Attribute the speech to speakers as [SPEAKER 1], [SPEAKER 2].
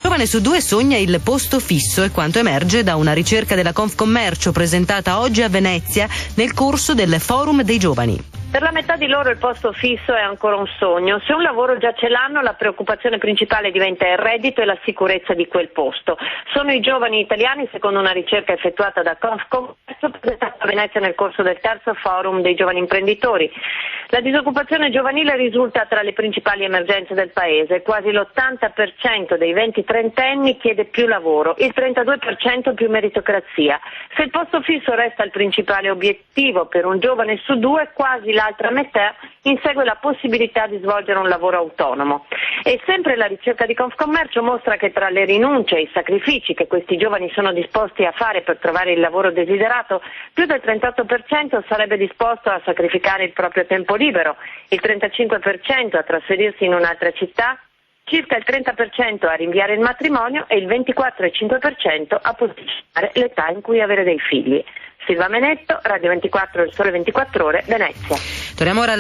[SPEAKER 1] Giovane su due sogna il posto fisso, è quanto emerge da una ricerca della Confcommercio presentata oggi a Venezia nel corso del Forum dei Giovani.
[SPEAKER 2] Per la metà di loro il posto fisso è ancora un sogno. Se un lavoro già ce l'hanno, la preoccupazione principale diventa il reddito e la sicurezza di quel posto. Sono i giovani italiani, secondo una ricerca effettuata da Confcommercio, presentata a Venezia nel corso del terzo forum dei giovani imprenditori. La disoccupazione giovanile risulta tra le principali emergenze del paese. Quasi l'80% dei 20-30 anni chiede più lavoro, il 32% più meritocrazia. Se il posto fisso resta il principale obiettivo per un giovane su due, quasi l'altra metà insegue la possibilità di svolgere un lavoro autonomo. E sempre la ricerca di Confcommercio mostra che tra le rinunce e i sacrifici che questi giovani sono disposti a fare per trovare il lavoro desiderato, più del 38% sarebbe disposto a sacrificare il proprio tempo libero, il 35% a trasferirsi in un'altra città, circa il 30% a rinviare il matrimonio e il 24,5% a posticipare l'età in cui avere dei figli. Silva Menetto, Radio 24, Il Sole 24 Ore, Venezia.
[SPEAKER 1] Torniamo ora